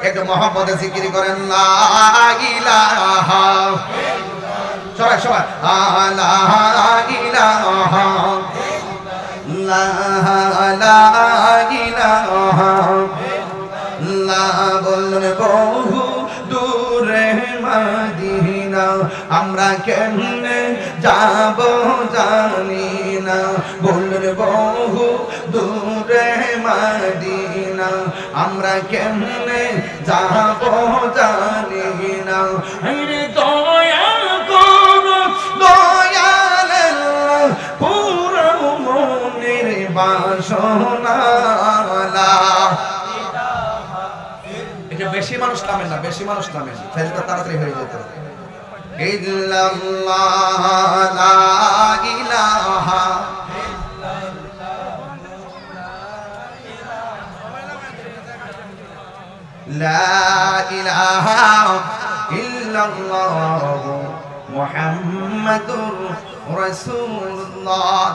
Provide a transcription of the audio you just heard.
একটু মহব্বতে জিকির করেন লা ইলাহা, সবাই সবাই লা ইলাহা, লা ইলাহা, লা বলুন বহু দূরে মদিনা, আমরা কেমনে যাব জানি না, বলুন বহু দূরে মদিনা, আমরা কেমনে যাব জানি না। দয়া করো দয়াল পুরো মনের বাসনা। এটা বেশি মানুষ নামেন না, বেশি মানুষ নামেন, তাহলে তো তাড়াতাড়ি হয়ে যেত। ইল্লাল্লাহ লা ইলাহা, লা ইলাহা ইল্লাল্লাহ মুহাম্মাদুর রাসূলুল্লাহ।